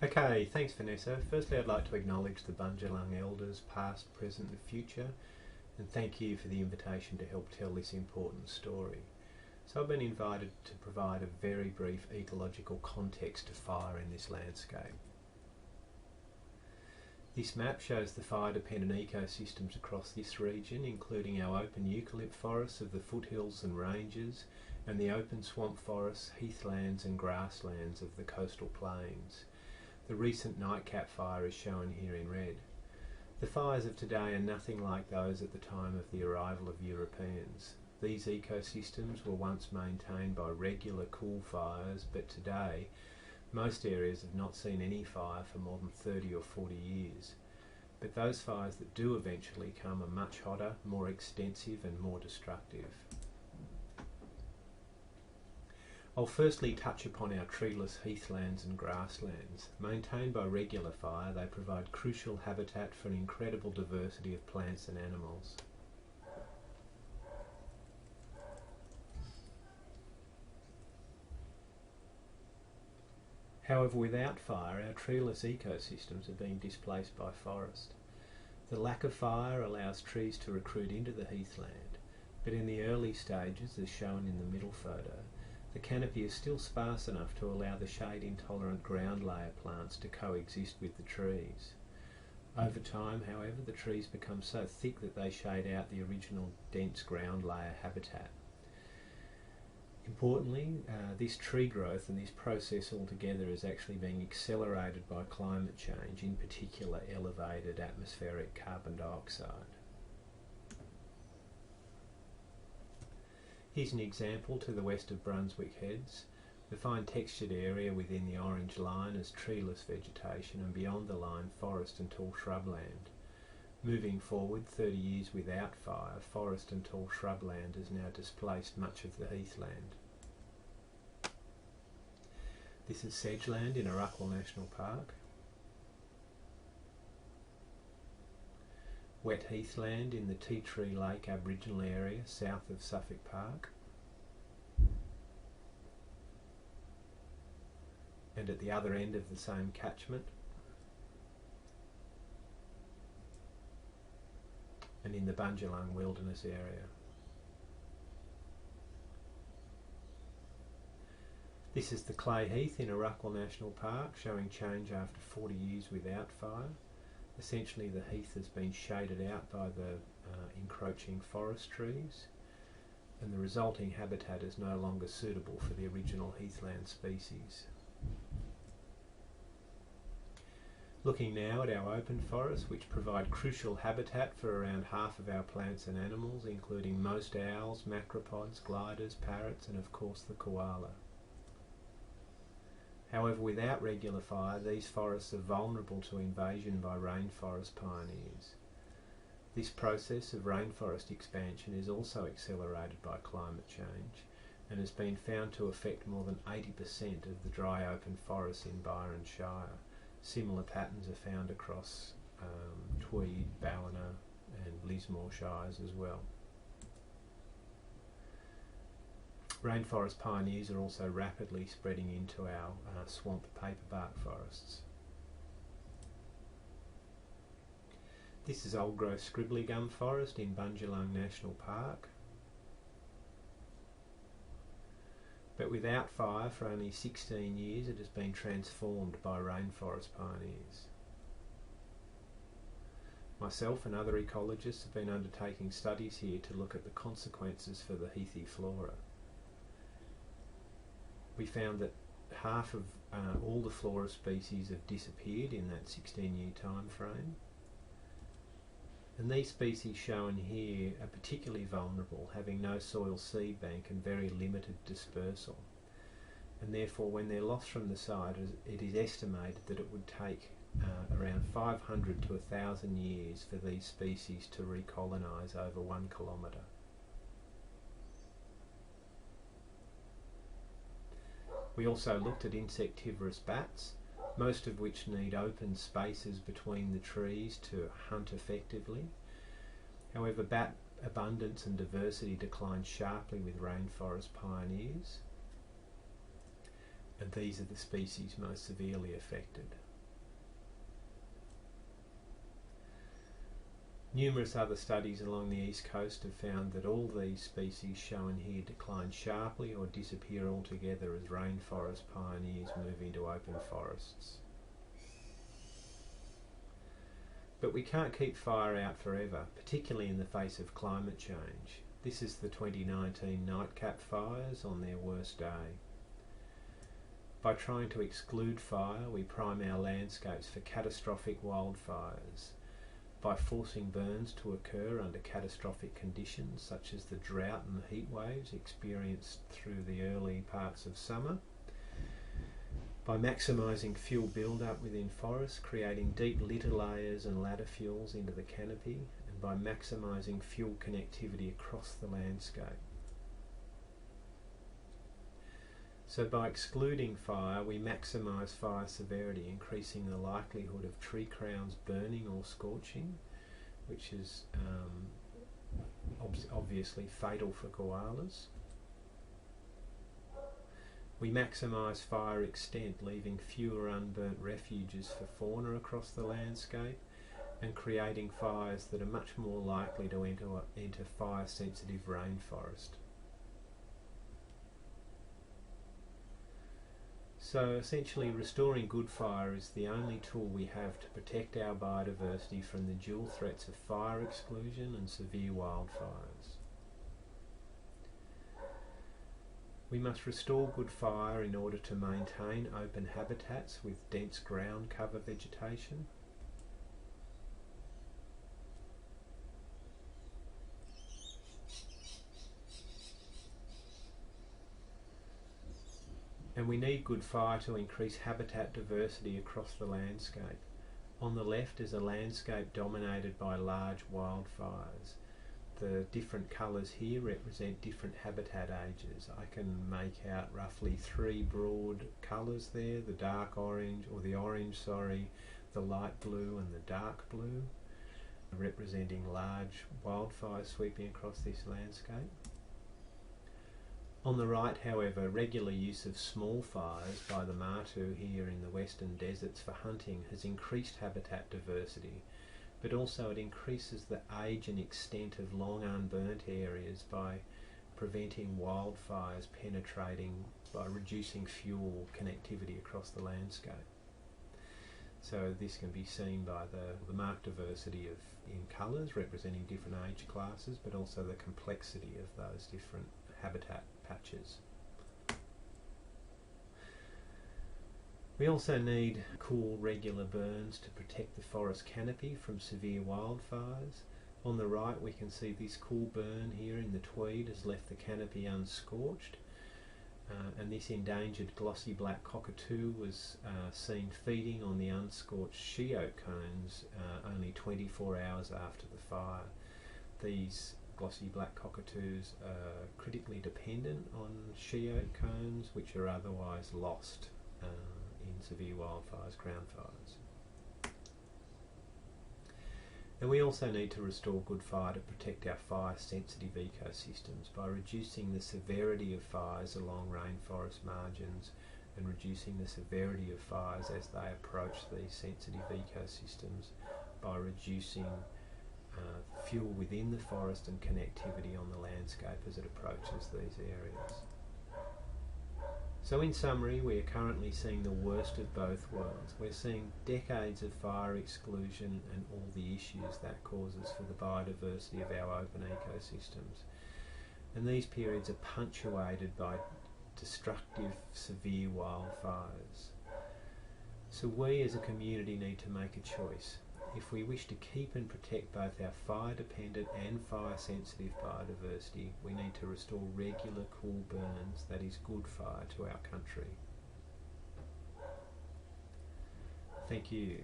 Okay, thanks Vanessa. Firstly I'd like to acknowledge the Bundjalung elders past, present and future, and thank you for the invitation to help tell this important story. So I've been invited to provide a very brief ecological context to fire in this landscape. This map shows the fire-dependent ecosystems across this region, including our open eucalypt forests of the foothills and ranges, and the open swamp forests, heathlands and grasslands of the coastal plains. The recent nightcap fire is shown here in red. The fires of today are nothing like those at the time of the arrival of Europeans. These ecosystems were once maintained by regular cool fires, but today most areas have not seen any fire for more than 30 or 40 years. But those fires that do eventually come are much hotter, more extensive and more destructive. I'll firstly touch upon our treeless heathlands and grasslands. Maintained by regular fire, they provide crucial habitat for an incredible diversity of plants and animals. However, without fire, our treeless ecosystems are being displaced by forest. The lack of fire allows trees to recruit into the heathland, but in the early stages, as shown in the middle photo, the canopy is still sparse enough to allow the shade-intolerant ground layer plants to coexist with the trees. Over time, however, the trees become so thick that they shade out the original dense ground layer habitat. Importantly, this tree growth and this process altogether is actually being accelerated by climate change, in particular elevated atmospheric carbon dioxide. Here's an example to the west of Brunswick Heads. The fine textured area within the orange line is treeless vegetation, and beyond the line forest and tall shrubland. Moving forward 30 years without fire, forest and tall shrubland has now displaced much of the heathland. This is sedgeland in Arakwal National Park. Wet heathland in the Tea Tree Lake Aboriginal area south of Suffolk Park. And at the other end of the same catchment, and in the Bundjalung Wilderness area. This is the Clay Heath in Arakwal National Park, showing change after 40 years without fire. Essentially the heath has been shaded out by the encroaching forest trees, and the resulting habitat is no longer suitable for the original heathland species. Looking now at our open forests, which provide crucial habitat for around half of our plants and animals, including most owls, macropods, gliders, parrots and of course the koala. However, without regular fire, these forests are vulnerable to invasion by rainforest pioneers. This process of rainforest expansion is also accelerated by climate change and has been found to affect more than 80% of the dry open forests in Byron Shire. Similar patterns are found across Tweed, Ballina and Lismore Shires as well. Rainforest pioneers are also rapidly spreading into our swamp paperbark forests. This is old growth scribbly gum forest in Bundjalung National Park. But without fire for only 16 years it has been transformed by rainforest pioneers. Myself and other ecologists have been undertaking studies here to look at the consequences for the heathy flora. We found that half of all the flora species have disappeared in that 16-year time frame. And these species shown here are particularly vulnerable, having no soil seed bank and very limited dispersal. And therefore, when they're lost from the site, it is estimated that it would take around 500 to 1,000 years for these species to recolonise over 1 kilometre. We also looked at insectivorous bats, most of which need open spaces between the trees to hunt effectively. However, bat abundance and diversity declined sharply with rainforest pioneers, and these are the species most severely affected. Numerous other studies along the east coast have found that all these species shown here decline sharply or disappear altogether as rainforest pioneers move into open forests. But we can't keep fire out forever, particularly in the face of climate change. This is the 2019 nightcap fires on their worst day. By trying to exclude fire, we prime our landscapes for catastrophic wildfires. By forcing burns to occur under catastrophic conditions such as the drought and heat waves experienced through the early parts of summer. By maximising fuel build-up within forests, creating deep litter layers and ladder fuels into the canopy, and by maximising fuel connectivity across the landscape. So by excluding fire, we maximise fire severity, increasing the likelihood of tree crowns burning or scorching, which is obviously fatal for koalas. We maximise fire extent, leaving fewer unburnt refuges for fauna across the landscape, and creating fires that are much more likely to enter fire-sensitive rainforest. So essentially, restoring good fire is the only tool we have to protect our biodiversity from the dual threats of fire exclusion and severe wildfires. We must restore good fire in order to maintain open habitats with dense ground cover vegetation. And we need good fire to increase habitat diversity across the landscape. On the left is a landscape dominated by large wildfires. The different colours here represent different habitat ages. I can make out roughly 3 broad colours there, the dark orange, or the orange, sorry, the light blue and the dark blue, representing large wildfires sweeping across this landscape. On the right, however, regular use of small fires by the martu here in the western deserts for hunting has increased habitat diversity, but also it increases the age and extent of long unburnt areas by preventing wildfires penetrating, by reducing fuel connectivity across the landscape. So this can be seen by the marked diversity in colours representing different age classes, but also the complexity of those different habitat patches. We also need cool, regular burns to protect the forest canopy from severe wildfires. On the right we can see this cool burn here in the Tweed has left the canopy unscorched, and this endangered glossy black cockatoo was seen feeding on the unscorched she oak cones only 24 hours after the fire. These glossy black cockatoos are critically dependent on she oak cones, which are otherwise lost in severe wildfires, ground fires. And we also need to restore good fire to protect our fire-sensitive ecosystems by reducing the severity of fires along rainforest margins and reducing the severity of fires as they approach these sensitive ecosystems by reducing fuel within the forest and connectivity on the landscape as it approaches these areas. So in summary, we are currently seeing the worst of both worlds. We're seeing decades of fire exclusion and all the issues that causes for the biodiversity of our open ecosystems. And these periods are punctuated by destructive, severe wildfires. So we as a community need to make a choice. If we wish to keep and protect both our fire-dependent and fire-sensitive biodiversity, we need to restore regular cool burns, that is good fire, to our country. Thank you.